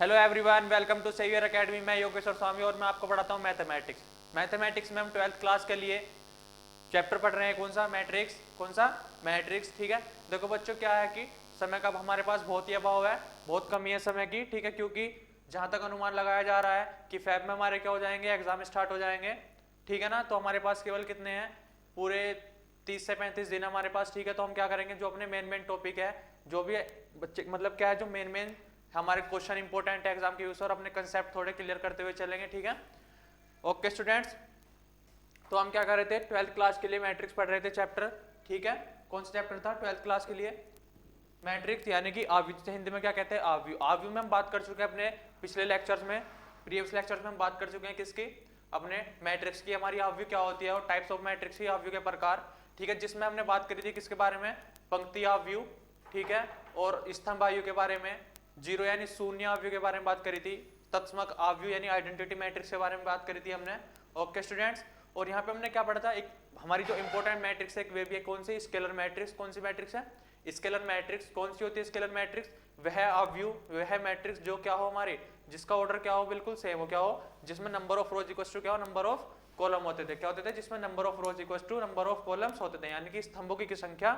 Hello everyone, welcome to Saviour Academy. मैं योगेश्वर स्वामी और मैं आपको पढ़ाता हूँ मैथमेटिक्स। मैथमेटिक्स में हम 12th क्लास के लिए चैप्टर पढ़ रहे हैं। कौन सा? मैट्रिक्स। कौन सा? मैट्रिक्स। ठीक है, देखो बच्चों, क्या है कि समय का हमारे पास बहुत ही अभाव है, बहुत कमी है समय की। ठीक है, क्योंकि जहाँ तक अनुमान लगाया जा रहा है कि फेब में हमारे क्या हो जाएंगे, एग्जाम स्टार्ट हो जाएंगे। ठीक है ना, तो हमारे पास केवल कितने हैं, पूरे 30 से 35 दिन हमारे पास। ठीक है, तो हम क्या करेंगे, जो अपने मेन टॉपिक है, जो भी बच्चे मतलब क्या है, जो मेन हमारे क्वेश्चन इंपॉर्टेंट है एग्जाम के यूज, और अपने कंसेप्ट थोड़े क्लियर करते हुए चलेंगे। ठीक है, ओके स्टूडेंट्स। तो हम क्या कर रहे थे, 12th क्लास के लिए मैट्रिक्स पढ़ रहे थे चैप्टर। ठीक है, कौन सा चैप्टर था 12th क्लास के लिए? मैट्रिक्स, यानी कि आव्यूह। हिंदी में क्या कहते हैं, आव्यूह। आव्यूह में हम बात कर चुके हैं अपने पिछले लेक्चर्स में, प्रीवियस लेक्चर्स में हम बात कर चुके हैं किसकी, अपने मैट्रिक्स की। हमारी आव्यूह क्या होती है और टाइप्स ऑफ मैट्रिक्स की, आव्यूह के प्रकार। ठीक है, जिसमें हमने बात करी थी किसके बारे में, पंक्ति आव्यूह। ठीक है, और स्तंभ आव्यूह के बारे में, जीरो यानी शून्य आव्यूह के बारे में बात करी थी, तत्समक आव्यूह यानी आइडेंटिटी मैट्रिक्स के बारे में बात करी थी हमने। ओके स्टूडेंट्स, और यहाँ पे हमने क्या पढ़ा था, एक हमारी जो इंपॉर्टेंट मैट्रिक्स है, एक वे भी है, कौन सी, स्केलर मैट्रिक्स। कौन सी मैट्रिक्स है? Scalar matrix. कौन सी होती है स्केलर मैट्रिक्स? वह आव्यूह, वह मैट्रिक्स जो क्या हो हमारे, जिसका ऑर्डर क्या हो, बिल्कुल सेम हो, क्या हो, जिसमें number of rows equal to क्या हो, नंबर ऑफ कॉलम होते थे। क्या होते थे? जिसमें number of rows equal to number of columns होते थे, यानी कि स्तंभों की संख्या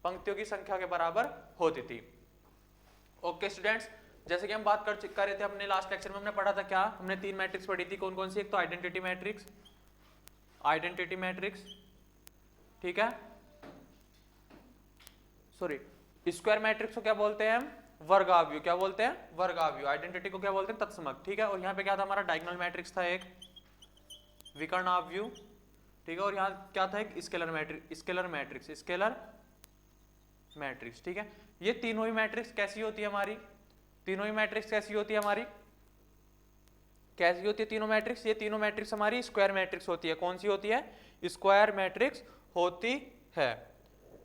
पंक्तियों की संख्या के बराबर होती थी। ओके स्टूडेंट्स, जैसे कि हम बात कर रहे थे अपने लास्ट लेक्चर में, हमने पढ़ा था क्या, हमने 3 मैट्रिक्स पढ़ी थी। कौन कौन सी? एक तो आइडेंटिटी मैट्रिक्स, आइडेंटिटी मैट्रिक्स। ठीक है, सॉरी, स्क्वायर मैट्रिक्स को क्या बोलते हैं हम, वर्ग आव्यूह। क्या बोलते हैं? वर्ग आव्यूह। आइडेंटिटी को क्या बोलते हैं? तत्समक। ठीक है, और यहाँ पे क्या था हमारा, डायगोनल मैट्रिक्स था एक, विकर्ण आव्यूह। ठीक है, और यहाँ क्या था, एक scalar matrix, scalar matrix, scalar matrix. ठीक है, ये तीनों ही मैट्रिक्स कैसी होती है हमारी, तीनों ही मैट्रिक्स कैसी होती है हमारी, कैसी होती है तीनों मैट्रिक्स? ये तीनों मैट्रिक्स हमारी स्क्वायर मैट्रिक्स होती है। कौन सी होती है? स्क्वायर मैट्रिक्स होती है।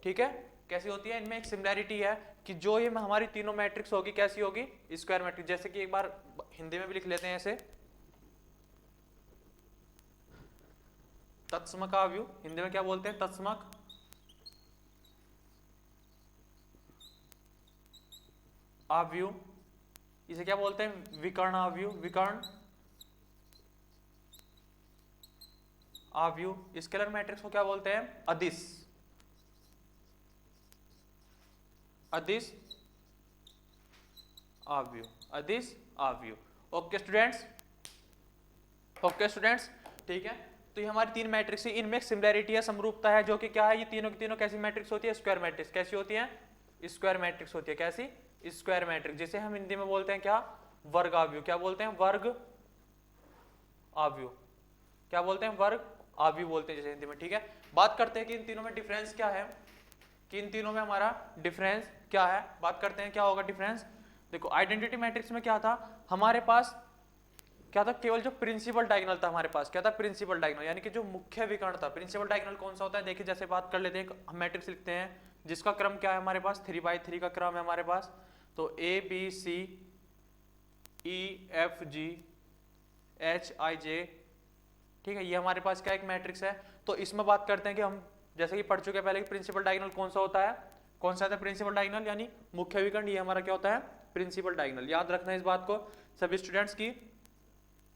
ठीक है, कैसी होती है? इनमें एक सिमिलैरिटी है कि जो ये हमारी तीनों मैट्रिक्स होगी, कैसी होगी, स्क्वायर मैट्रिक्स। जैसे कि एक बार हिंदी में भी लिख लेते हैं ऐसे, तत्समक आव्यूह, हिंदी में क्या बोलते हैं, तत्समक आव्यूह। इसे क्या बोलते हैं? विकर्ण आव्यूह, विकर्ण आव्यूह। स्केलर मैट्रिक्स को क्या बोलते हैं? अदिश, अदिश आव्यूह, अदिश आव्यूह। Okay students, okay students. ठीक है, तो ये हमारी 3 मैट्रिक्स है, इनमें एक सिमिलैरिटी है, समरूपता है, जो कि क्या है, ये तीनों की तीनों कैसी मैट्रिक्स होती है? Square matrix. कैसी होती है? स्क्वायर मैट्रिक्स होती है। कैसी? स्क्वायर मैट्रिक्स, जिसे हम हिंदी में बोलते हैं क्या, वर्ग आव्यूह। क्या बोलते हैं? वर्ग आव्यूह। क्या बोलते हैं? वर्ग आव्यूह बोलते हैं जैसे हिंदी में। ठीक है, बात करते हैं कि इन तीनों में डिफरेंस क्या है, कि इन तीनों में हमारा डिफरेंस क्या है। बात करते हैं क्या होगा डिफरेंस। देखो, आइडेंटिटी मैट्रिक्स में क्या था हमारे पास, क्या था, केवल जो प्रिंसिपल डायगोनल था हमारे पास। क्या था? प्रिंसिपल डायगोनल, यानी कि जो मुख्य विकर्ण था। प्रिंसिपल डायगोनल कौन सा होता है? देखिए, जैसे बात कर लेते हैं, हम मैट्रिक्स लिखते हैं जिसका क्रम क्या है हमारे पास, 3x3 का क्रम है हमारे पास। तो A B C E F G H I J, ठीक है, ये हमारे पास क्या एक मैट्रिक्स है। तो इसमें बात करते हैं कि हम जैसे कि पढ़ चुके हैं पहले कि प्रिंसिपल डायगोनल कौन सा होता है, कौन सा होता है प्रिंसिपल डायगोनल, यानी मुख्य विकर्ण। ये हमारा क्या होता है? Principal diagonal. याद रखना इस बात को सभी स्टूडेंट्स की,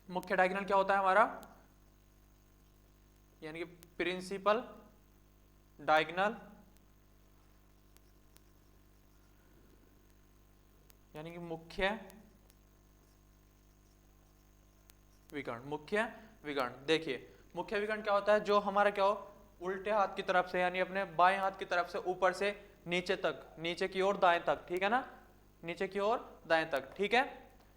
मुख्य डायगोनल क्या होता है हमारा, यानी कि प्रिंसिपल डायगोनल, यानी कि मुख्य विकर्ण, मुख्य विकर्ण। देखिए, मुख्य विकर्ण क्या होता है, जो हमारा क्या हो, उल्टे हाथ की तरफ से, यानी अपने बाएं हाथ की तरफ से ऊपर से नीचे तक, नीचे की ओर दाएं तक। ठीक है ना, नीचे की ओर दाएं तक। ठीक है,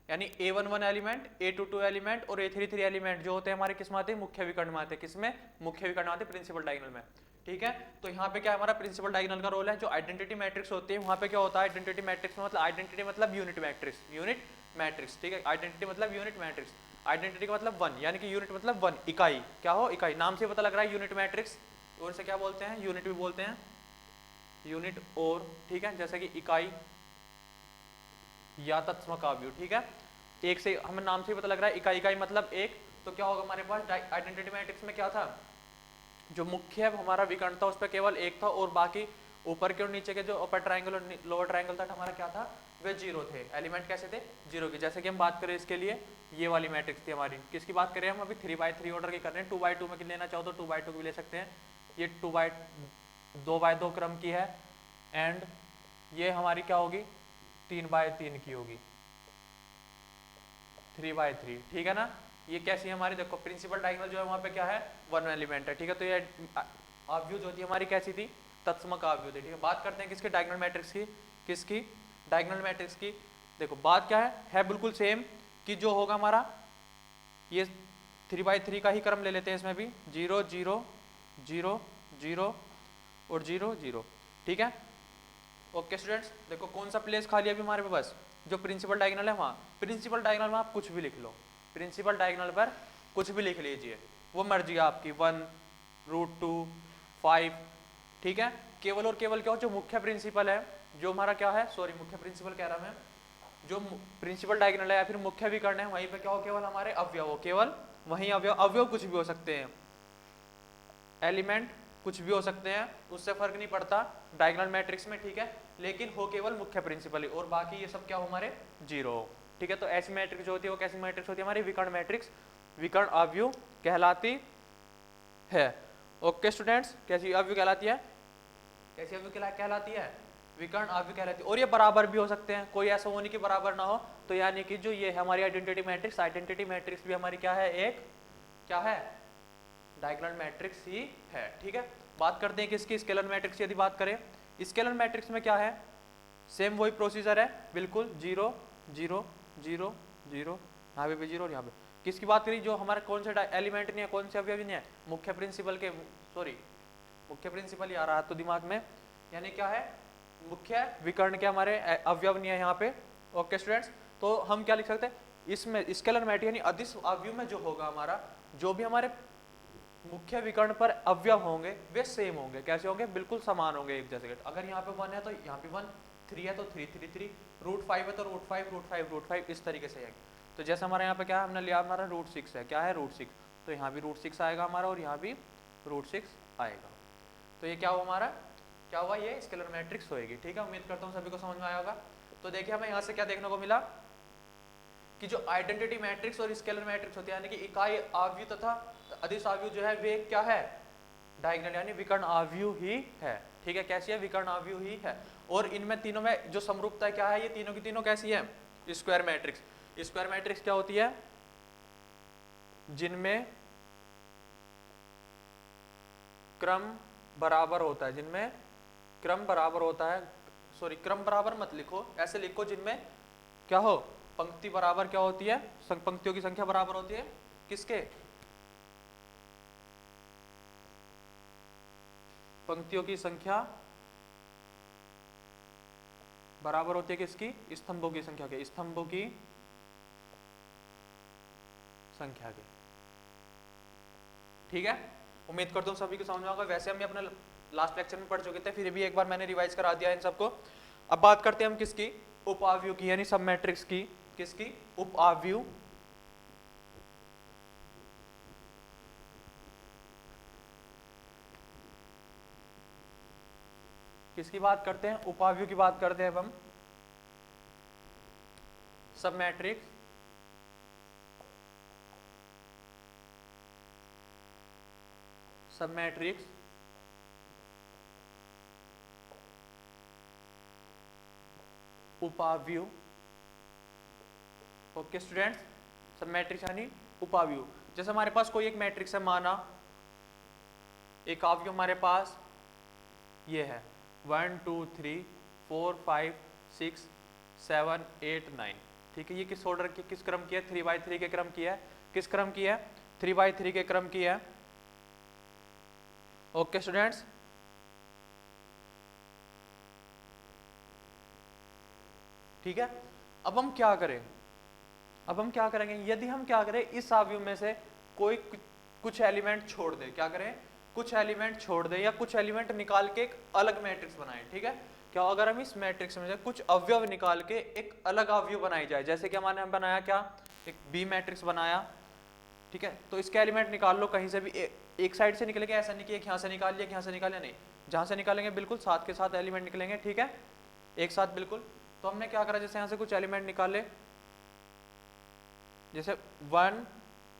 यानी A11 एलिमेंट, A22 एलिमेंट और A33 एलिमेंट जो होते हैं हमारे किस में आते हैं? मुख्य विकर्ण में आते हैं। किसमें? मुख्य विकर्ण आते हैं, प्रिंसिपल डायगोनल में। ठीक है, तो यहाँ पे क्या हमारा प्रिंसिपल डायगोनल का रोल है। जो आइडेंटिटी मैट्रिक्स होती है वहां पे क्या होता है, आइडेंटिटी मैट्रिक्स में, मतलब आइडेंटिटी मतलब यूनिट मैट्रिक्स, यूनिट मैट्रिक्स। ठीक है, आइडेंटिटी मतलब यूनिट मैट्रिक्स, आइडेंटिटी का मतलब 1, यानी कि यूनिट मतलब 1, इकाई। क्या हो? इकाई। नाम से पता लग रहा है यूनिट मैट्रिक्स, और इसे क्या बोलते हैं? यूनिट भी बोलते हैं, यूनिट। और ठीक है, जैसे कि इकाई या तत्समक आव्यूह। ठीक है, एक से हमें नाम से ही पता लग रहा है, इकाई, इकाई मतलब एक। तो क्या होगा हमारे पास आइडेंटिटी मैट्रिक्स में, क्या था, जो मुख्य हमारा विकर्ण था उस पर केवल एक था, और बाकी ऊपर के और नीचे के जो अपर ट्राइंगल और लोअर ट्राइंगल था हमारा क्या था, वे जीरो थे, एलिमेंट कैसे थे, जीरो की। जैसे कि हम बात करें इसके लिए, ये वाली मैट्रिक्स थी हमारी, किसकी बात करें हम अभी, 3x3 ऑर्डर की कर रहे हैं। 2x2 में लेना चाहो तो 2x2 की भी ले सकते हैं। ये 2x2 क्रम की है, एंड ये हमारी क्या होगी, 3x3 की होगी, 3x3, ठीक है ना। ये कैसी है हमारी, देखो प्रिंसिपल डायगोनल जो है वहां पे क्या है, वन एलिमेंट है, ठीक है। तो ये आव्यूह जो थी हमारी कैसी थी, तत्समक आव्यूह थी, ठीक है। बात करते हैं किसके, डायगोनल मैट्रिक्स की, किसकी, डायगोनल मैट्रिक्स की। देखो बात क्या है बिल्कुल सेम, कि जो होगा हमारा ये 3x3 का ही क्रम ले लेते हैं, इसमें भी 0 0 0 0 और 0 0, ठीक है। ओके स्टूडेंट्स, देखो कौन सा प्लेस खाली है अभी हमारे पास, जो प्रिंसिपल डायगोनल है वहाँ। प्रिंसिपल डायगोनल में आप कुछ भी लिख लो, प्रिंसिपल डायगोनल पर कुछ भी लिख लीजिए, वो मर्जी है आपकी, 1 √2 5, ठीक है। केवल और केवल क्या हो, जो मुख्य प्रिंसिपल है, जो हमारा क्या है, सॉरी मुख्य प्रिंसिपल कह रहा मैं, जो प्रिंसिपल डायगोनल है या फिर मुख्य विकर्ण है, वहीं पे क्या हो, केवल हमारे अवयव हो, केवल वहीं अवयव, अवयव कुछ भी हो सकते हैं, एलिमेंट कुछ भी हो सकते हैं, उससे फर्क नहीं पड़ता डायगोनल मैट्रिक्स में, ठीक है। लेकिन हो केवल मुख्य प्रिंसिपल ही, और बाकी ये सब क्या हो हमारे जीरो हो, ठीक है। तो ऐसी मैट्रिक्स जो होती है वो कैसी मैट्रिक्स होती है हमारी, विकर्ण मैट्रिक्स, विकर्ण अवयव कहलाती है। ओके स्टूडेंट्स, कैसी अवयव कहलाती है, कैसी अवयव कहलाती है, विकर्ण अवयव कहलाती है। और ये बराबर भी हो सकते हैं, कोई ऐसा होने की बराबर ना हो, तो यानी कि जो ये हमारी आइडेंटिटी मैट्रिक्स, आइडेंटिटी मैट्रिक्स भी हमारी क्या है, एक क्या है, डायगोनल मैट्रिक्स ही है, ठीक है। बात करते हैं किसकी, स्केलर मैट्रिक्स की। यदि बात करें स्केलर मैट्रिक्स में क्या है, सेम वही प्रोसीजर है बिल्कुल, 0 0 0 0, यहाँ पे भी 0 और यहाँ पे। किसकी बात करी, जो हमारा कौन से एलिमेंट नहीं है, कौन से अवयव नहीं है, मुख्य प्रिंसिपल के, सॉरी मुख्य प्रिंसिपल ही आ रहा है तो दिमाग में, यानी क्या है, मुख्य विकर्ण के हमारे अवयव नहीं है यहाँ पे। ओके स्टूडेंट्स, तो हम क्या लिख सकते हैं इसमें, स्केलर मैट्रिक्स यानी अदिश अवयव में जो होगा हमारा, जो भी हमारे मुख्य विकर्ण पर अवयव होंगे वे सेम होंगे, कैसे होंगे, बिल्कुल समान होंगे, एक जैसे। अगर यहाँ पे 1 है तो यहाँ पे 1, 3 है तो 3 3 3, √5 है तो √5 √5 √5, इस तरीके से है। तो जैसे हमारे यहाँ पे क्या है, हमने लिया हमारा √6 है, क्या है √6, तो यहाँ भी √6 आएगा हमारा, और यहाँ भी √6 आएगा। तो ये क्या हुआ हमारा, क्या हुआ, ये स्केलर मैट्रिक्स होएगी, ठीक है। उम्मीद करता हूँ सभी को समझ में आया होगा। तो देखिए हमें यहाँ से क्या देखने को मिला, कि जो आइडेंटिटी मैट्रिक्स और स्केलर मैट्रिक्स होती है, यानी कि इकाई अवयव तथा अदिश अवयव जो है वे क्या है, डायगोनल यानी विकर्ण अवयव ही है, ठीक है। कैसी है, विकर्ण अवयव ही है। और इनमें तीनों में जो समरूपता क्या है, ये तीनों की तीनों कैसी है, स्क्वायर मैट्रिक्स। स्क्वायर मैट्रिक्स क्या होती है, जिनमें क्रम बराबर होता है, जिनमें क्रम बराबर होता है, सॉरी क्रम बराबर मत लिखो, ऐसे लिखो जिनमें क्या हो, पंक्ति बराबर क्या होती है, पंक्तियों की संख्या बराबर होती है, किसके, पंक्तियों की संख्या बराबर होती है किसकी, स्तंभों की संख्या के, स्तंभों की संख्या के, ठीक है। उम्मीद करता हूँ सभी को समझ में आएगा। वैसे हम अपने लास्ट लेक्चर में पढ़ चुके थे, फिर भी एक बार मैंने रिवाइज करा दिया इन सबको। अब बात करते हैं हम किसकी, उपअवयव की, यानी सब मैट्रिक्स की, किसकी, उपअवयव, किसकी बात करते हैं, उपअवयव की बात करते हैं अब हम। सब मैट्रिक्स, सब मैट्रिक्स उपअवयव। ओके स्टूडेंट्स, सब मैट्रिक्स यानी उपअवयव। जैसे हमारे पास कोई एक मैट्रिक्स है, माना एक अवयव हमारे पास ये है 1 2 3 4 5 6 7 8 9, ठीक है। ये किस ऑर्डर की, किस क्रम की है, 3x3 के क्रम की है, किस क्रम की है, 3x3 के क्रम की है। ओके स्टूडेंट्स, ठीक है। अब हम क्या करें, अब हम क्या करेंगे, यदि हम क्या करें, इस अवयव में से कोई कुछ एलिमेंट छोड़ दे, क्या करें, कुछ एलिमेंट छोड़ दे या कुछ एलिमेंट निकाल के एक अलग मैट्रिक्स बनाए, ठीक है। क्या अगर हम इस मैट्रिक्स में से कुछ अवयव निकाल के एक अलग अवयव बनाई जाए, जैसे कि हमने बनाया क्या, एक बी मैट्रिक्स बनाया, ठीक है। तो इसके एलिमेंट निकाल लो कहीं से भी, एक साइड से निकलेंगे, ऐसा नहीं कि एक यहाँ से निकाल लिया, यहाँ से निकाल लिया, नहीं, जहाँ से निकालेंगे बिल्कुल साथ के साथ एलिमेंट निकलेंगे, ठीक है, एक साथ बिल्कुल। तो हमने क्या करा, जैसे यहाँ से कुछ एलिमेंट निकाले, जैसे 1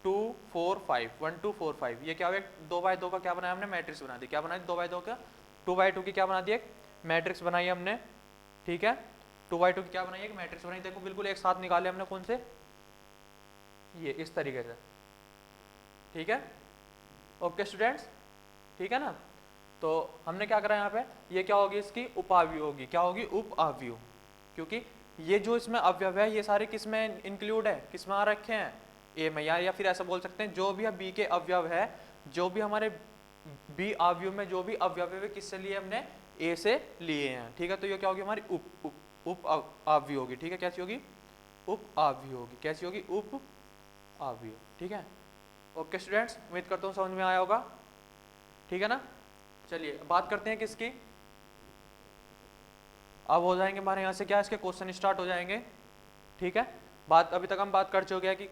2 4 5, 1 2 4 5, ये क्या हो गया, 2x2 का क्या बनाया हमने, मैट्रिक्स बना दी। क्या बनाया 2x2 का, 2x2 की क्या बना दी, एक मैट्रिक्स बनाई हमने, ठीक है, 2x2 की क्या बनाई, एक मैट्रिक्स बनाई। देखो बिल्कुल एक साथ निकाले हमने, कौन से, ये इस तरीके से, ठीक है, ओके स्टूडेंट्स, ठीक है ना। तो हमने क्या करा यहाँ पे, ये क्या होगी, इसकी उपावयु होगी, क्या होगी, उपावयु, क्योंकि ये जो इसमें अवयव है ये सारे किस में इंक्लूड है, किस में आ रखे हैं, ए में, या फिर ऐसा बोल सकते हैं जो भी बी के अवयव है, जो भी हमारे बी अवयव में जो भी अवयव है किससे लिए, हमने ए से लिए हैं, ठीक है। तो ये क्या होगी, हमारी उप अवयव होगी, ठीक है, कैसी होगी, उप अवयव होगी, कैसी होगी, उप अवयव, ठीक है। ओके स्टूडेंट्स, उम्मीद करता हूँ समझ में आया होगा, ठीक है ना। चलिए बात करते हैं किसकी, अब हो जाएंगे हमारे यहाँ से क्या, इसके क्वेश्चन स्टार्ट हो जाएंगे, ठीक है। बात अभी तक हम बात कर चुके हैं कि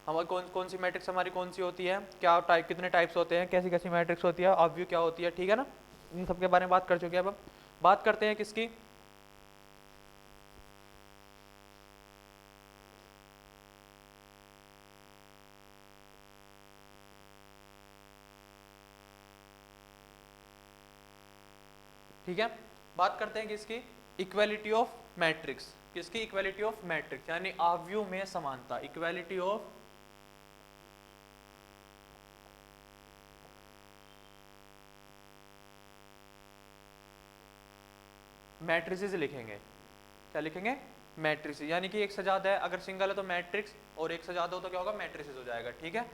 हमारी कौन सी मैट्रिक्स हमारी कौन सी होती है, क्या टाइप, कितने टाइप्स होते हैं, कैसी कैसी मैट्रिक्स होती है, अवयव क्या होती है, ठीक है ना, इन सब के बारे में बात कर चुके हैं। अब बात करते हैं किसकी, ठीक है, बात करते हैं किसकी, इक्वालिटी ऑफ मैट्रिक्स, किसकी, इक्वालिटी ऑफ मैट्रिक्स, यानी अवयव में समानता, इक्वालिटी ऑफ मैट्रिसेस लिखेंगे, क्या लिखेंगे, मैट्रिसेस, यानी कि एक से ज्यादा है, अगर सिंगल है तो मैट्रिक्स, और एक से ज्यादा हो तो क्या होगा, मैट्रिसेस हो जाएगा, ठीक है।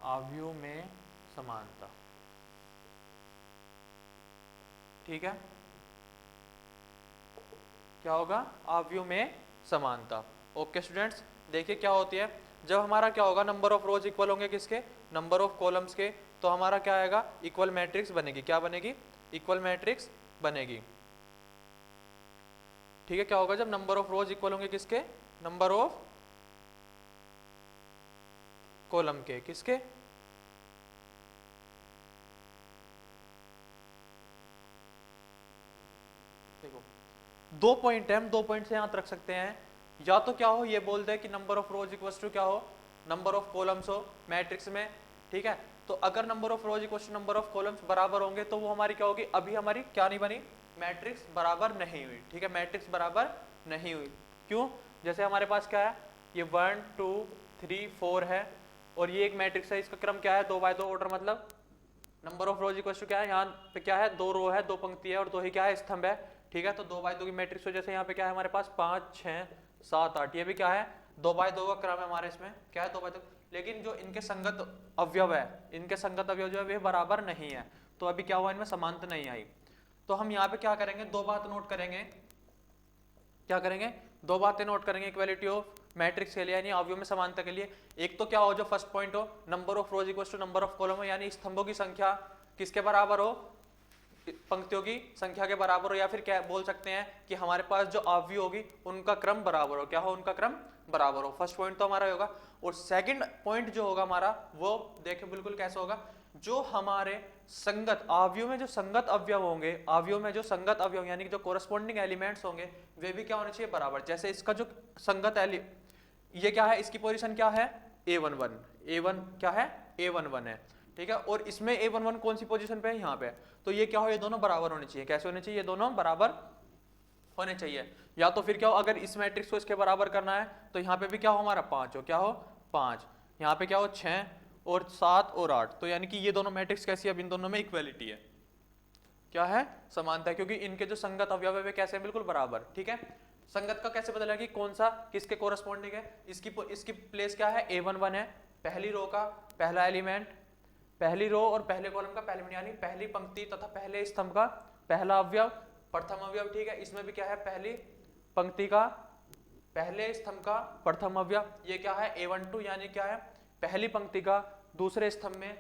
अवयव में समानता, ठीक है, क्या होगा, अवयव में समानता। ओके स्टूडेंट्स, देखिए क्या होती है, जब हमारा क्या होगा, नंबर ऑफ रोज इक्वल होंगे किसके, नंबर ऑफ कॉलम्स के, तो हमारा क्या आएगा, इक्वल मैट्रिक्स बनेगी, क्या बनेगी, इक्वल मैट्रिक्स बनेगी, ठीक है। क्या होगा, जब नंबर ऑफ रोज इक्वल होंगे किसके, नंबर ऑफ कॉलम के, किसके, देखो दो पॉइंट है, हम दो पॉइंट से याद रख सकते हैं, या तो क्या हो, ये बोल दे कि number of rows equal to क्या हो, नंबर ऑफ कॉलम्स हो मैट्रिक्स में, ठीक है। तो अगर number of rows equal to number of columns बराबर होंगे तो वो हमारी क्या होगी, अभी हमारी क्या नहीं बनी, मैट्रिक्स बराबर नहीं हुई, ठीक है, मैट्रिक्स बराबर नहीं हुई, क्यों, जैसे हमारे पास क्या है, ये 1 2 3 4 है, और ये एक मैट्रिक्स है, इसका क्रम क्या है, 2x2 ऑर्डर, मतलब number of rows equal to क्या है, यहाँ पे क्या है, 2 रो है, 2 पंक्ति है, और 2 ही क्या है, स्तंभ है, ठीक है। तो 2x2 की मैट्रिक्स हो, जैसे यहाँ पे क्या है हमारे पास 5 6 7 8, ये भी क्या है, 2x2 का क्रम है हमारे, इसमें क्या है, 2x2, लेकिन जो इनके संगत अवयव है, इनके संगत अवयव जो है वे बराबर नहीं है, तो अभी क्या हुआ, इनमें समानता नहीं आई। तो हम यहाँ पे क्या करेंगे, दो बात नोट करेंगे, क्या करेंगे, दो बातें नोट करेंगे इक्वालिटी ऑफ मैट्रिक्स के लिए, यानी अवयव में समानता के लिए। एक तो क्या हो, जो फर्स्ट पॉइंट हो, number of rows equal to number of column हो, यानी स्तंभों की संख्या किसके बराबर हो, पंक्तियों की संख्या के बराबर हो, या फिर क्या बोल सकते हैं कि हमारे पास जो अवयव होगी उनका क्रम बराबर हो, क्या हो, उनका क्रम बराबर हो। फर्स्ट पॉइंट तो हमारा होगा। और सेकंड पॉइंट जो होगा हमारा, वो देखो बिल्कुल कैसे होगा, जो हमारे संगत अवयव में जो संगत अवयव होंगे, अवयव में जो संगत अवयव यानी कि जो कोरस्पॉन्डिंग एलिमेंट्स होंगे वे भी क्या होने चाहिए, बराबर। जैसे इसका जो संगत ये क्या है, इसकी पोजीशन क्या है, A11, A1 क्या है, A11 है, ठीक है। और इसमें A11 कौन सी पोजीशन पे है, यहाँ पे, तो ये क्या हो, ये दोनों बराबर होने चाहिए। कैसे होने चाहिए, ये दोनों बराबर होने चाहिए। या तो फिर क्या हो, अगर इस मैट्रिक्स को इसके बराबर करना है तो यहाँ पे भी क्या हो, हमारा 5 हो, क्या हो, 5, यहाँ पे क्या हो, 6 और 7 और 8, तो यानी कि ये दोनों मैट्रिक्स कैसी है, अब इन दोनों में इक्वालिटी है, क्या है, समानता है, क्योंकि इनके जो संगत अवयव है कैसे हैं, बिल्कुल बराबर, ठीक है। संगत का कैसे पता लगा कि कौन सा किसके कोरस्पॉन्डिंग है, इसकी प्लेस क्या है, A11 है, पहली रो का पहला एलिमेंट, पहली रो और पहले कॉलम का पहले, यानी पहली पंक्ति तथा पहले स्तंभ का पहला अवयव, प्रथम अवयव, ठीक है। इसमें भी क्या है, पहली पंक्ति का पहले स्तंभ का प्रथम अवयव, ये क्या है, A12, यानी क्या है, पहली पंक्ति का दूसरे स्तंभ में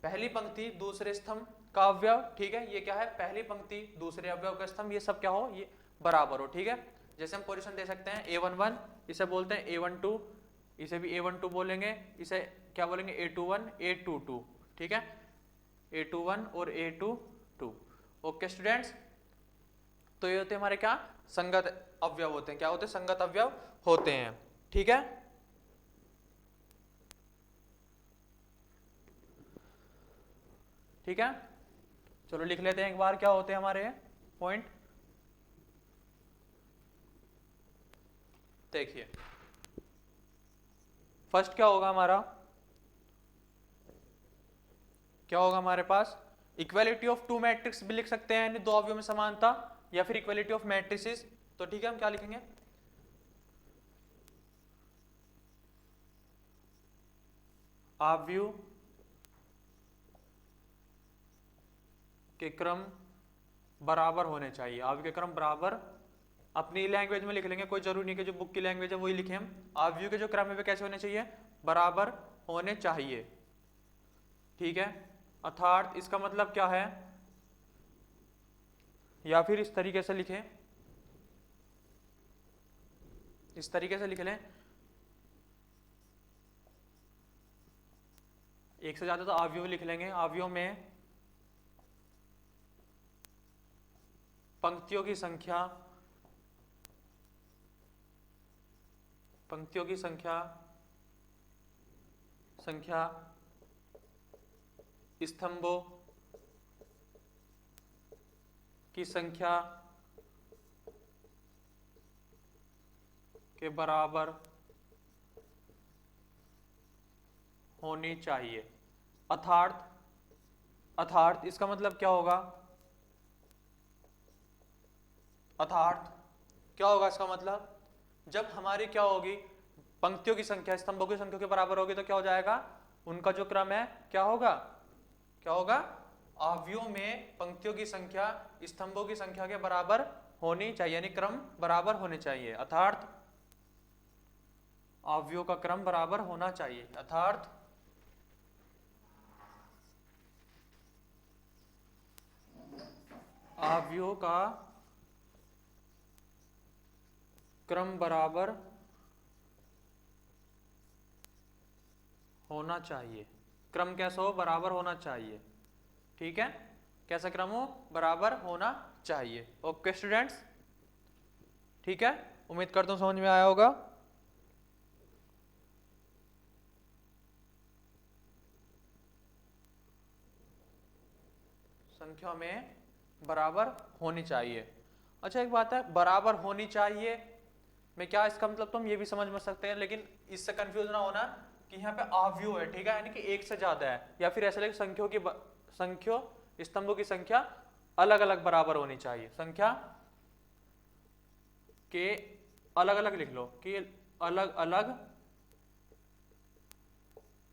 पहली पंक्ति दूसरे स्तंभ का अवयव, ठीक है। ये क्या है, पहली पंक्ति दूसरे अवयव का स्तंभ, ये सब क्या हो, ये बराबर हो, ठीक है। जैसे हम पोजीशन दे सकते हैं A11, इसे बोलते हैं A12, इसे भी A12 बोलेंगे, इसे क्या बोलेंगे A21 A22, ठीक है, A21 और A22। ओके स्टूडेंट्स, तो ये होते हैं हमारे क्या संगत अवयव होते हैं, क्या होते हैं संगत अवयव होते हैं, ठीक है। ठीक है, चलो लिख लेते हैं एक बार क्या होते हैं हमारे पॉइंट। देखिए फर्स्ट क्या होगा हमारा, क्या होगा हमारे पास इक्वालिटी ऑफ टू मैट्रिक्स भी लिख सकते हैं, यानी दो अवयवों में समानता, या फिर इक्वालिटी ऑफ मैट्रिसेस। तो ठीक है, हम क्या लिखेंगे, अवयव के क्रम बराबर होने चाहिए। अवयव के क्रम बराबर अपनी लैंग्वेज में लिख लेंगे, कोई जरूरी नहीं कि जो बुक की लैंग्वेज है वही लिखें हम। अवयव के जो क्रम है वे कैसे होने चाहिए, बराबर होने चाहिए, ठीक है। अर्थात इसका मतलब क्या है, या फिर इस तरीके से लिखें, इस तरीके से लिख लें, एक से ज्यादा तो अवयव लिख लेंगे। अवयव में पंक्तियों की संख्या, पंक्तियों की संख्या स्तंभों की संख्या के बराबर होनी चाहिए। अर्थात इसका मतलब क्या होगा, अर्थात क्या होगा इसका मतलब, जब हमारी क्या होगी पंक्तियों की संख्या स्तंभों की संख्या के बराबर होगी तो क्या हो जाएगा, उनका जो क्रम है क्या होगा, क्या होगा, अवयवों में पंक्तियों की संख्या स्तंभों की संख्या के बराबर होनी चाहिए, यानी क्रम बराबर होने चाहिए। अर्थात अवयवों का क्रम बराबर होना चाहिए, अर्थात अवयवों का क्रम बराबर होना चाहिए। क्रम कैसा हो, बराबर होना चाहिए, ठीक है, कैसा क्रम हो, बराबर होना चाहिए। ओके स्टूडेंट्स, ठीक है, उम्मीद करता हूं समझ में आया होगा। संख्या में बराबर होनी चाहिए। अच्छा एक बात है, बराबर होनी चाहिए में क्या इसका मतलब, तो हम ये भी समझ में सकते हैं, लेकिन इससे कंफ्यूज ना होना कि यहाँ पे अवयव है, ठीक है, यानी कि एक से ज्यादा है, या फिर ऐसे लगे संख्यों स्तंभों की संख्या अलग अलग बराबर होनी चाहिए, संख्या के अलग अलग लिख लो कि अलग अलग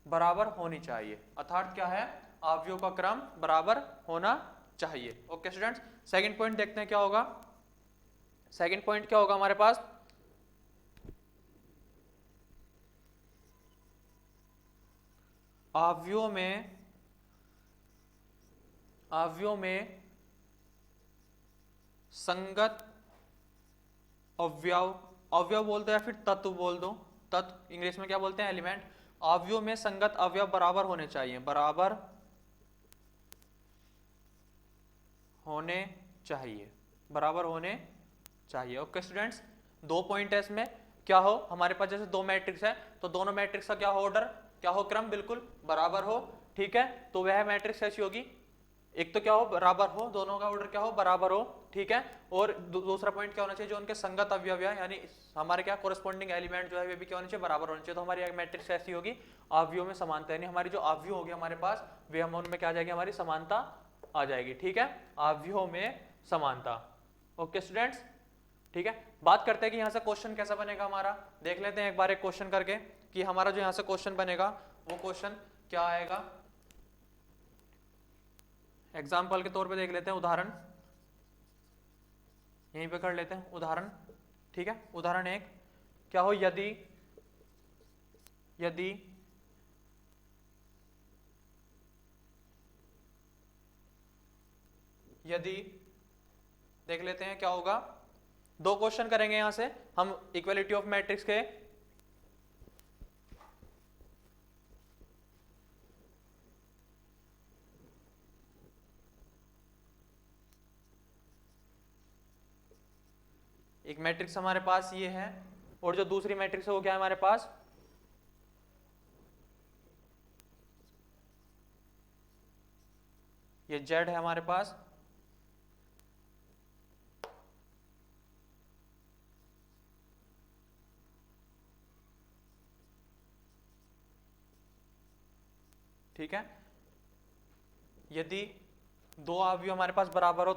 बराबर होनी चाहिए। अर्थात क्या है, अवयवों का क्रम बराबर होना चाहिए। ओके स्टूडेंट्स, सेकंड पॉइंट देखते हैं क्या होगा। सेकंड पॉइंट क्या होगा हमारे पास, अवयवों में संगत अवयव, अवयव बोल दो या फिर तत्व बोल दो, तत्व इंग्लिश में क्या बोलते हैं, एलिमेंट। अवयवों में संगत अवयव बराबर होने चाहिए, बराबर होने चाहिए, बराबर होने चाहिए। ओके स्टूडेंट्स, दो पॉइंट है इसमें, क्या हो हमारे पास जैसे दो मैट्रिक्स है तो दोनों मैट्रिक्स का क्या हो ऑर्डर, क्या हो क्रम बिल्कुल बराबर हो, ठीक है, तो वह मैट्रिक्स ऐसी होगी, एक तो क्या हो बराबर हो, दोनों का ऑर्डर क्या हो बराबर हो, ठीक है। और दूसरा पॉइंट क्या होना चाहिए, जो उनके संगत अवयव है, यानी हमारे क्या कोरस्पॉन्डिंग एलिमेंट जो है वे भी क्या होने चाहिए, बराबर होने चाहिए। तो हमारी मैट्रिक्स ऐसी होगी अवयव में समानता, यानी हमारी जो अवयव होगी हमारे पास वे हम उनमें क्या आ जाएगी, हमारी समानता आ जाएगी, ठीक है, अवयव में समानता। ओके स्टूडेंट्स, ठीक है, बात करते हैं कि यहाँ से क्वेश्चन कैसा बनेगा हमारा, देख लेते हैं एक बार एक क्वेश्चन करके कि हमारा जो यहाँ से क्वेश्चन बनेगा वो क्वेश्चन क्या आएगा। एग्जाम्पल के तौर पे देख लेते हैं, उदाहरण यहीं पे कर लेते हैं उदाहरण, ठीक है। उदाहरण एक क्या हो, यदि यदि यदि देख लेते हैं क्या होगा, दो क्वेश्चन करेंगे यहां से हम इक्वालिटी ऑफ मैट्रिक्स के, एक मैट्रिक्स हमारे पास ये है, और जो दूसरी मैट्रिक्स है वो क्या है हमारे पास, ये जेड है हमारे पास, ठीक है। यदि दो अवयव हमारे पास बराबर हो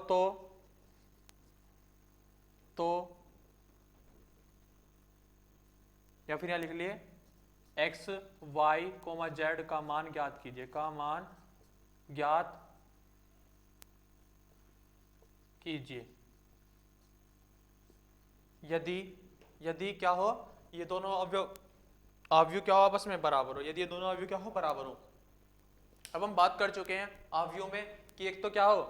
तो या फिर यहां लिख लिए एक्स वाई कोमा जेड का मान ज्ञात कीजिए, का मान ज्ञात कीजिए। यदि क्या हो, ये दोनों अवयव क्या हो आपस में बराबर हो, यदि ये दोनों अवयव क्या हो बराबर हो। अब हम बात कर चुके हैं अवयव में कि एक तो क्या हो,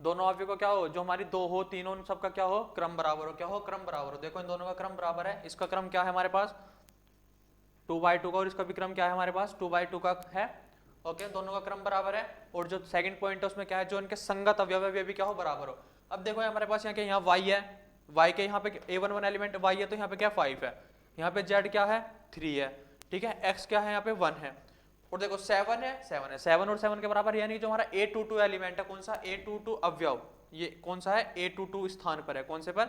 दोनों अवयव का क्या हो, जो हमारी दो हो तीन हो सबका क्या हो, क्रम बराबर हो, क्या हो, क्रम बराबर हो। देखो इन दोनों का क्रम बराबर है, इसका क्रम क्या है हमारे पास 2/2 का, और इसका भी क्रम क्या है हमारे पास 2/2 का है। ओके, दोनों का क्रम बराबर है। और जो सेकंड पॉइंट है उसमें क्या है, जो इनके संगत अवयव है भी क्या हो, बराबर हो। अब देखो हमारे पास यहाँ के यहाँ y है, y के यहाँ पे a11 एलिमेंट y है, तो यहाँ पे क्या 5 है, यहाँ पे z क्या है 3 है, ठीक है, x क्या है यहाँ पे 1 है, और देखो 7 है 7 और 7 के बराबर, यानी जो हमारा a22 एलिमेंट है, कौन सा a22 अवयव, ये कौन सा है a22 स्थान पर है, कौन से पर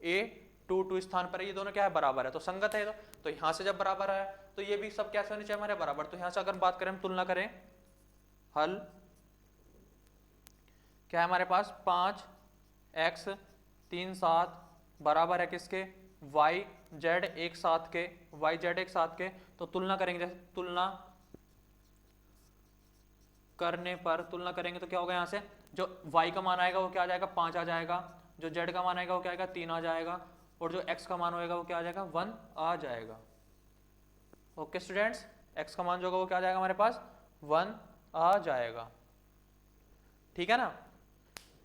a22 स्थान पर है, ये दोनों क्या है बराबर है, तो संगत है। तो यहाँ से जब बराबर है तो ये भी सब कैसे होने चाहिए हमारे बराबर। तो यहाँ से अगर बात करें, हम तुलना करें, हल क्या है हमारे पास 5x 3 7 बराबर है किसके, y z एक साथ के, y z एक साथ के। तो तुलना करेंगे, जैसे तुलना करेंगे तो क्या होगा, यहाँ से जो y का मान आएगा वो क्या आ जाएगा 5 आ जाएगा, जो z का मान आएगा वो क्या आएगा 3 आ जाएगा, और जो x का मान होगा वो क्या आ जाएगा 1 आ जाएगा। ओके स्टूडेंट्स, x का मान जो होगा वो क्या आ जाएगा हमारे पास 1 आ जाएगा, ठीक है ना।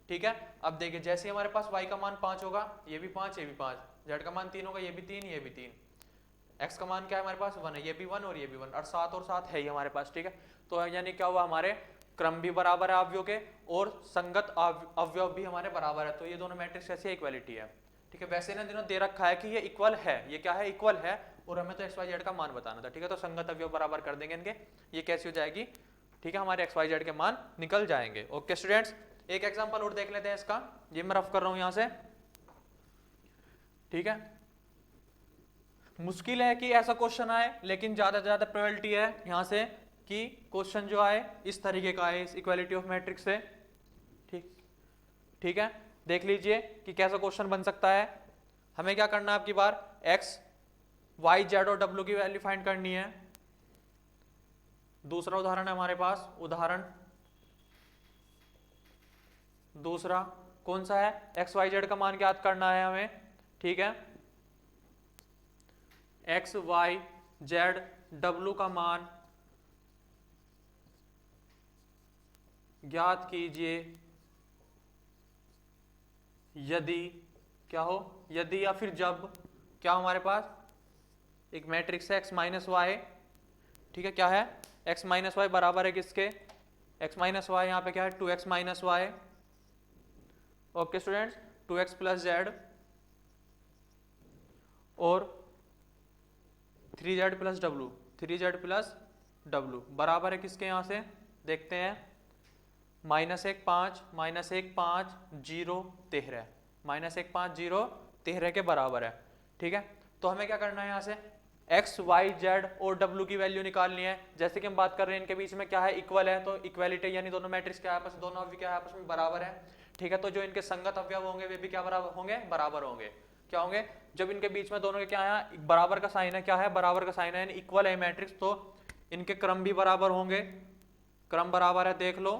ठीक है, अब देखिए जैसे हमारे पास y का मान 5 होगा, ये भी 5 ये भी 5, z का मान 3 होगा, ये भी 3 ये भी 3, x का मान क्या है हमारे पास 1 है, ये भी 1 और ये भी 1, और 7 और 7 है ही हमारे पास, ठीक है। तो यानी क्या हुआ, हमारे क्रम भी बराबर है अवयव के, और संगत अवयव भी हमारे बराबर है, तो ये दोनों मैट्रिक्स कैसी इक्वालिटी है, ठीक है। वैसे ना दिनों दे रखा है कि ये इक्वल है, ये क्या है इक्वल है, और हमें तो एक्स वाई जेड का मान बताना था, ठीक है। तो संगत अवयव बराबर कर देंगे इनके, ये कैसी हो जाएगी, ठीक है, हमारे एक्स वाई जेड के मान निकल जाएंगे। ओके स्टूडेंट्स, एक एग्जांपल और देख लेते हैं इसका, ये मैं रफ कर रहा हूं यहां से, ठीक है। मुश्किल है कि ऐसा क्वेश्चन आए, लेकिन ज्यादा से ज्यादा प्रोबेबिलिटी है यहां से कि क्वेश्चन जो आए इस तरीके का आए, इस इक्वालिटी ऑफ मैट्रिक्स से, ठीक है। देख लीजिए कि कैसा क्वेश्चन बन सकता है। हमें क्या करना है आपकी बार, एक्स वाई जेड और डब्ल्यू की वैल्यू फाइंड करनी है। दूसरा उदाहरण है हमारे पास, उदाहरण दूसरा कौन सा है, एक्स वाई जेड का मान ज्ञात करना है हमें, ठीक है। एक्स वाई जेड डब्ल्यू का मान ज्ञात कीजिए यदि क्या हो, यदि या फिर जब क्या हमारे पास एक मैट्रिक्स है एक्स माइनस वाई, ठीक है, क्या है एक्स माइनस वाई बराबर है किसके, एक्स माइनस वाई यहाँ पे क्या है 2x minus Y. Okay students, 2x plus Z और 3z plus W, 3z plus W बराबर है किसके, यहाँ से देखते हैं -1 5 -1 5 0 13, -1 5 0 13 के बराबर है, ठीक है। तो हमें क्या करना है, यहाँ से एक्स वाई जेड और डब्ल्यू की वैल्यू निकालनी है। जैसे कि हम बात कर रहे हैं इनके बीच में क्या है इक्वल है, तो इक्वालिटी यानी दोनों मैट्रिक्स क्या है आपस, दोनों अवयव क्या है आपस में बराबर है, ठीक है। तो जो इनके संगत अवयव होंगे वे भी क्या बराबर होंगे, बराबर होंगे। क्या होंगे, जब इनके बीच में दोनों के क्या है बराबर का साइन है, क्या है बराबर का साइन है, यानी इक्वल है मैट्रिक्स, तो इनके क्रम भी बराबर होंगे, क्रम बराबर है देख लो,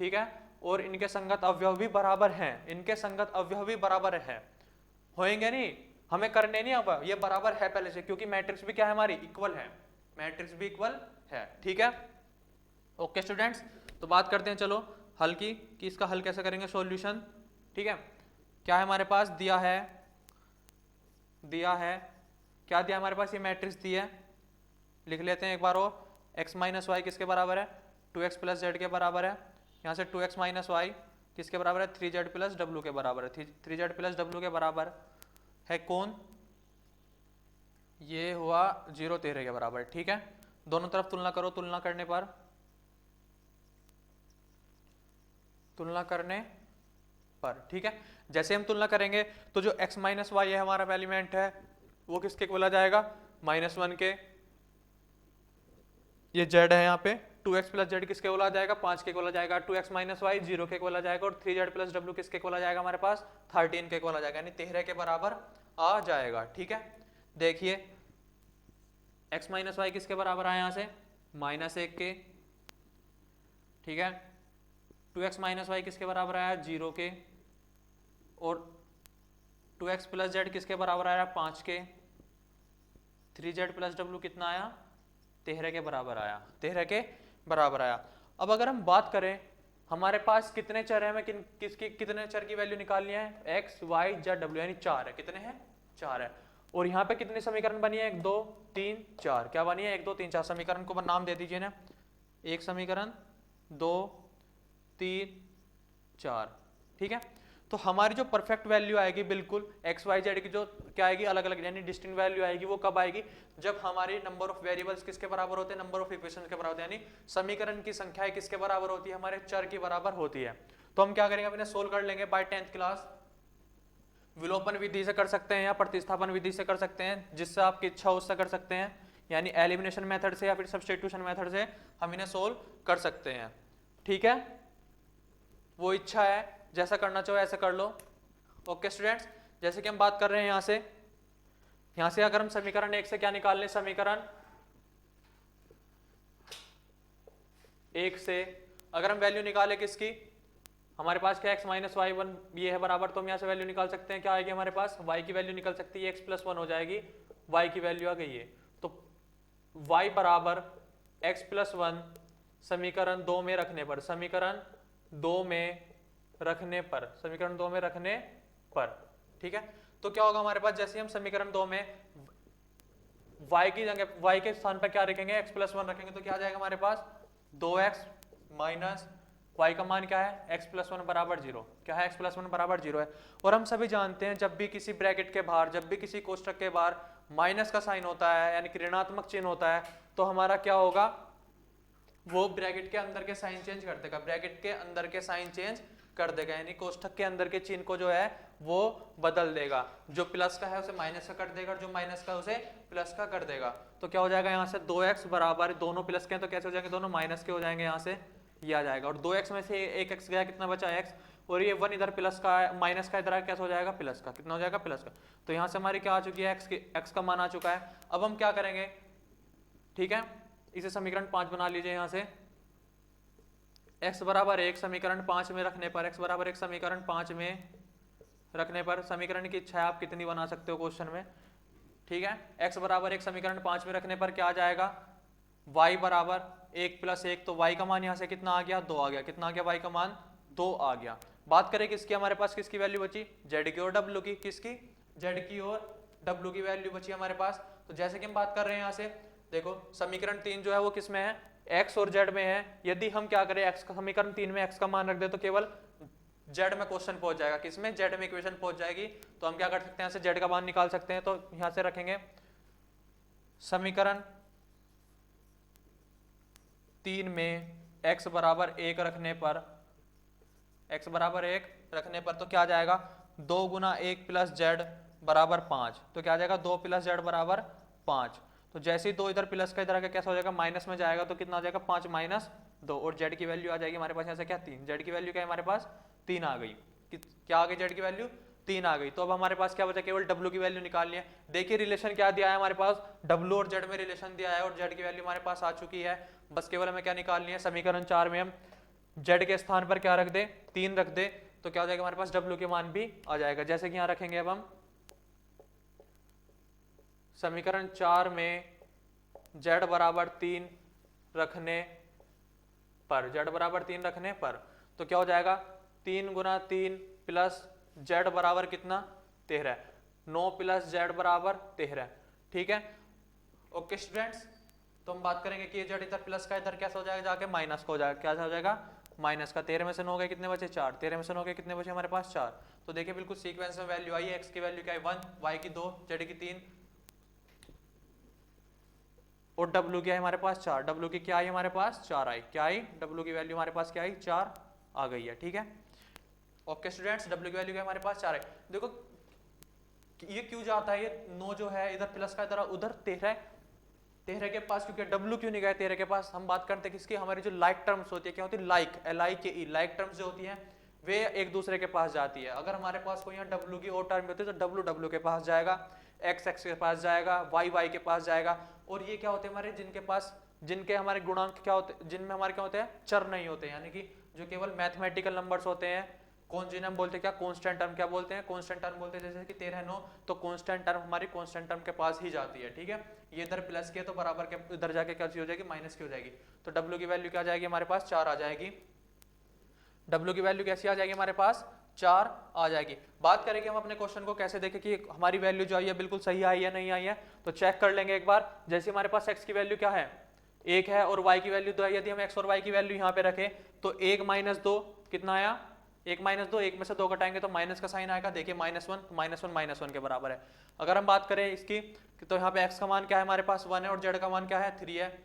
ठीक है। और इनके संगत अवयव भी बराबर हैं, इनके संगत अवयव भी बराबर हैं, होंगे नहीं, हमें करने नहीं अब, ये बराबर है पहले से, क्योंकि मैट्रिक्स भी क्या है हमारी इक्वल है, मैट्रिक्स भी इक्वल है, ठीक है। ओके स्टूडेंट्स, तो बात करते हैं चलो हल की, कि इसका हल कैसे करेंगे सॉल्यूशन, ठीक है। क्या है हमारे पास दिया है क्या दिया हमारे पास, ये मैट्रिक्स दी है, लिख लेते हैं एक बार और, x माइनस वाई किसके बराबर है 2x प्लस जेड के बराबर है, यहाँ से 2x माइनस वाई किसके बराबर है 3z प्लस डब्ल्यू के बराबर है, 3z प्लस डब्ल्यू के बराबर है कौन, ये हुआ 0 13 के बराबर, ठीक है। दोनों तरफ तुलना करो, तुलना करने पर, ठीक है। जैसे हम तुलना करेंगे तो जो x माइनस वाई है हमारा एलिमेंट है वो किसके बोला जाएगा, -1 के, ये z है यहाँ पे, 2x प्लस जेड किसके बोला जाएगा, 5 के बोला जाएगा, 2x माइनस वाई 0 के बोला जाएगा, और 3z प्लस डब्ल्यू किसके बोला जाएगा हमारे पास, 13 के बोला जाएगा, यानी 13 के बराबर आ जाएगा, ठीक है। देखिए x माइनस वाई किसके बराबर आया यहाँ से, -1 के, ठीक है। 2x माइनस वाई किसके बराबर आया, 0 के, और 2x प्लस जेड किसके बराबर आया, 5 के, 3z प्लस डब्ल्यू कितना आया, 13 के बराबर आया, 13 के बराबर आया। अब अगर हम बात करें हमारे पास कितने चर हैं, हमें कितने चर की वैल्यू निकालनी है, x y z w, यानी 4 है, कितने हैं, 4 है। और यहाँ पे कितनी समीकरण बनी है, 1 2 3 4, क्या बनी है, 1 2 3 4, समीकरण को नाम दे दीजिए ना, एक समीकरण, 2 3 4, ठीक है। तो हमारी जो परफेक्ट वैल्यू आएगी बिल्कुल एक्स वाई जेड की जो क्या आएगी, अलग अलग यानी डिस्टिंक्ट वैल्यू आएगी, वो कब आएगी, जब हमारी नंबर ऑफ वेरिएबल्स किसके बराबर होते हैं, नंबर ऑफ इक्वेशंस के बराबर होते हैं, यानी समीकरण की संख्या किसके बराबर होती है, हमारे चर की बराबर होती है। तो हम क्या करेंगे, अपने सोल्व कर लेंगे बाय 10th क्लास, विलोपन विधि से कर सकते हैं या प्रतिस्थापन विधि से कर सकते हैं, जिससे आपकी इच्छा उससे कर सकते हैं, यानी एलिमिनेशन मेथड से या फिर सब्स्टिट्यूशन मेथड से हम इन्हें सोल्व कर सकते हैं, ठीक है। वो इच्छा है, जैसा करना चाहो ऐसा कर लो। ओके स्टूडेंट्स, जैसे कि हम बात कर रहे हैं यहाँ से अगर हम समीकरण 1 से क्या निकाल लें, समीकरण 1 से अगर हम वैल्यू निकाले किसकी, हमारे पास क्या x माइनस वाई 1 ये है बराबर, तो हम यहाँ से वैल्यू निकाल सकते हैं, क्या आएगी हमारे पास, y की वैल्यू निकल सकती है, x प्लस 1 हो जाएगी, y की वैल्यू आ गई है, तो y बराबर x प्लस 1 समीकरण 2 में रखने पर, समीकरण 2 में रखने पर, ठीक है। तो क्या होगा हमारे पास, जैसे हम समीकरण 2 में y की जगह y के स्थान पर क्या रखेंगे, x प्लस 1 रखेंगे, तो क्या आ जाएगा हमारे पास 2x माइनस y का मान क्या है, x प्लस 1 बराबर 0, क्या है, x प्लस 1 बराबर 0 है। और हम सभी जानते हैं जब भी किसी ब्रैकेट के बाहर, जब भी किसी कोष्ठक के बाहर माइनस का साइन होता है, यानी कि ऋणात्मक चिन्ह होता है, तो हमारा क्या होगा, वो ब्रैकेट के अंदर के साइन चेंज कर देगा, ब्रैकेट के अंदर के साइन चेंज कर देगा, यानी कोष्ठक के अंदर के चिन्ह को जो है वो बदल देगा, जो प्लस का है उसे माइनस का कर देगा, और जो माइनस का उसे प्लस का कर देगा। तो क्या हो जाएगा यहाँ से 2x बराबर, दोनों प्लस के हैं तो कैसे हो जाएंगे, दोनों माइनस के हो जाएंगे, यहाँ से ये आ जाएगा, और 2x में से एक x गया, कितना बचा x, और ये 1 इधर प्लस का माइनस का इधर कैसे हो जाएगा, प्लस का, कितना हो जाएगा, प्लस का। तो यहाँ से हमारी क्या आ चुकी है, x का मान आ चुका है। अब हम क्या करेंगे, ठीक है, इसे समीकरण 5 बना लीजिए, यहाँ से x बराबर 1 समीकरण 5 में रखने पर, x बराबर 1 समीकरण 5 में रखने पर, समीकरण की इच्छा है आप कितनी बना सकते हो क्वेश्चन में, ठीक है। x बराबर 1 समीकरण 5 में रखने पर क्या आ जाएगा, y बराबर 1 प्लस 1, तो y का मान यहाँ से कितना आ गया, 2 आ गया, कितना आ गया, y का मान 2 आ गया। बात करें किसकी, हमारे पास किसकी वैल्यू बची, z की और w की, किसकी, z की और w की वैल्यू बची हमारे पास। तो जैसे कि हम बात कर रहे हैं यहाँ से, देखो समीकरण 3 जो है वो किस में है, x और z में है। यदि हम क्या करें, x का समीकरण 3 में x का मान रख दे तो केवल z में क्वेश्चन पहुंच जाएगा, किसमें, z में इक्वेशन पहुंच जाएगी। तो हम क्या कर सकते हैं, यहाँ से z का मान निकाल सकते हैं, तो यहाँ से रखेंगे समीकरण 3 में x बराबर 1 रखने पर, x बराबर 1 रखने पर तो क्या आ जाएगा, 2 गुना 1 प्लस z बराबर 5, तो क्या आ जाएगा, 2 प्लस z बराबर 5। तो जैसे ही 2 इधर प्लस का इधर आके कैसा हो जाएगा, माइनस में जाएगा, तो कितना आ जाएगा, 5 माइनस 2, और z की वैल्यू आ जाएगी हमारे पास यहाँ से क्या, 3, z की वैल्यू क्या है हमारे पास, 3 आ गई, क्या आ गई, z की वैल्यू 3 आ गई। तो अब हमारे पास क्या बचा, केवल w की वैल्यू निकालनी है। देखिए रिलेशन क्या दिया है हमारे पास, w और z में रिलेशन दिया है, और z की वैल्यू हमारे पास आ चुकी है, बस केवल हमें क्या निकालनी है, समीकरण 4 में हम z के स्थान पर क्या रख दे, 3 रख दे, तो क्या हो जाएगा हमारे पास, w के मान भी आ जाएगा। जैसे कि यहाँ रखेंगे अब हम समीकरण 4 में z बराबर 3 रखने पर, z बराबर 3 रखने पर तो क्या हो जाएगा, 3 गुना 3 प्लस z बराबर कितना, 13, 9 प्लस z बराबर 13, ठीक है। ओके स्टूडेंट्स, तो हम बात करेंगे कि ये z इधर प्लस का इधर कैसा हो जाएगा, जाके माइनस का हो जाएगा, क्या हो जाएगा, माइनस का। 13 में से 9 गए कितने बचे, 4, 13 में से 9 गए कितने बचे हमारे पास, 4। तो देखिए बिल्कुल सीक्वेंस में वैल्यू आई है, x की वैल्यू क्या है 1, y की 2, z की 3 और w क्या है हमारे पास 4। w की क्या आई हमारे पास 4 आई, क्या आई w की वैल्यू हमारे पास क्या आई 4 आ गई है। ठीक है ओके स्टूडेंट्स, w की वैल्यू क्या हमारे पास 4 है। देखो ये क्यों जाता है, ये 9 जो है इधर प्लस का इधर उधर 13 के पास, क्योंकि w क्यों नहीं गया 13 के पास। हम बात करते हैं किसकी, हमारी जो लाइक टर्म्स होती है, क्या होती है लाइक, LIKE, लाइक टर्म्स जो होती हैं वे एक दूसरे के पास जाती है। अगर हमारे पास कोई यहाँ w की और टर्म होती है तो w के पास जाएगा, x के पास जाएगा, y के पास जाएगा। और ये क्या होते हैं हमारे जिनके पास, जिनके हमारे गुणांक क्या होते हैं, जिनमें हमारे क्या होते हैं चर नहीं होते, यानी कि जो केवल मैथमेटिकल नंबर्स होते हैं, कौन जिन्हें हम बोलते हैं क्या कांस्टेंट टर्म, क्या बोलते हैं कांस्टेंट टर्म बोलते हैं। जैसे कि 13 9 तो कांस्टेंट टर्म हमारी कांस्टेंट टर्म के पास ही जाती है। ठीक है ये इधर प्लस की है तो बराबर के इधर जाके क्या चीज हो जाएगी माइनस की हो जाएगी। तो w की वैल्यू क्या आ जाएगी हमारे पास 4 आ जाएगी। w की वैल्यू कैसी आ जाएगी हमारे पास 4 आ जाएगी। बात करेंगे हम अपने क्वेश्चन को कैसे देखें कि हमारी वैल्यू जो आई है बिल्कुल सही आई है नहीं आई है। तो चेक कर लेंगे एक बार। जैसे हमारे पास x की वैल्यू क्या है 1 है और y की वैल्यू 2 है, यदि हम x और y की वैल्यू यहाँ पे रखें तो 1 - 2 कितना आया 1 - 2, 1 में से 2 घटाएंगे तो माइनस का साइन आएगा। देखिए -1 -1 के बराबर है। अगर हम बात करें इसकी तो यहाँ पे x का मान क्या है हमारे पास 1 है और z का मान क्या है 3 है।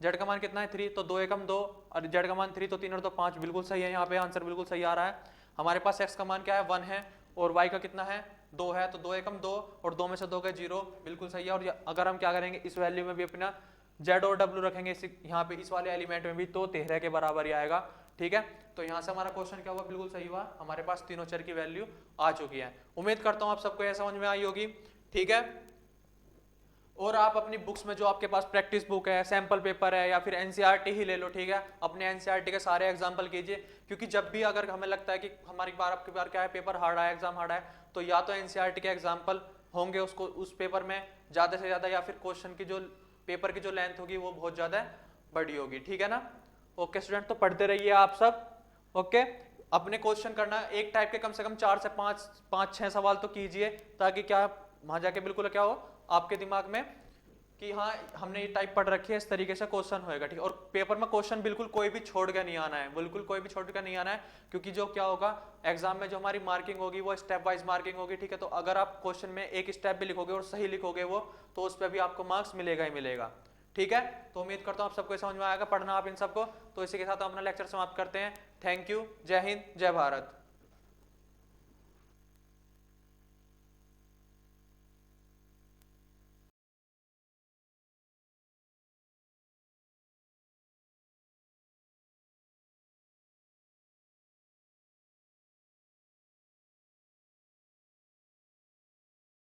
z का मान कितना है 3, तो 2 एकम 2 और z का मान 3 तो 3 और 2 5, बिल्कुल सही है। यहाँ पे आंसर बिल्कुल सही आ रहा है। हमारे पास x का मान क्या है 1 है और y का कितना है 2 है, तो 2 एकम 2 और 2 में से 2 गए 0, बिल्कुल सही है। और अगर हम क्या करेंगे इस वैल्यू में भी अपना z और w रखेंगे यहाँ पे इस वाले एलिमेंट में भी तो 13 के बराबर ही आएगा। ठीक है तो यहाँ से हमारा क्वेश्चन क्या हुआ बिल्कुल सही हुआ, हमारे पास तीनों चर की वैल्यू आ चुकी है। उम्मीद करता हूँ आप सबको यह समझ में आई होगी। ठीक है और आप अपनी बुक्स में जो आपके पास प्रैक्टिस बुक है, सैंपल पेपर है या फिर एनसीईआरटी ही ले लो। ठीक है अपने एनसीईआरटी के सारे एग्जाम्पल कीजिए, क्योंकि जब भी अगर हमें लगता है कि हमारी बार आपकी बार क्या है पेपर हार्ड आया, एग्जाम हार्ड आया, तो या तो एनसीईआरटी के एग्जाम्पल होंगे उसको उस पेपर में ज्यादा से ज्यादा, या फिर क्वेश्चन की जो पेपर की जो लेंथ होगी वो बहुत ज्यादा बड़ी होगी। ठीक है ना ओके स्टूडेंट, तो पढ़ते रहिए आप सब। ओके अपने क्वेश्चन करना एक टाइप के कम से कम 4 से 5-6 सवाल तो कीजिए, ताकि क्या वहां जाके बिल्कुल क्या हो आपके दिमाग में कि हाँ हमने ये टाइप पढ़ रखी है, इस तरीके से क्वेश्चन होएगा। ठीक और पेपर में क्वेश्चन बिल्कुल कोई भी छोड़ के नहीं आना है, बिल्कुल कोई भी छोड़ के नहीं आना है, क्योंकि जो क्या होगा एग्जाम में जो हमारी मार्किंग होगी वो स्टेप वाइज मार्किंग होगी। ठीक है तो अगर आप क्वेश्चन में एक स्टेप भी लिखोगे और सही लिखोगे वो, तो उस पर भी आपको मार्क्स मिलेगा ही मिलेगा। ठीक है तो उम्मीद करता हूँ आप सबको समझ में आएगा, पढ़ना आप इन सबको। तो इसी के साथ हम अपना लेक्चर समाप्त करते हैं। थैंक यू, जय हिंद, जय भारत।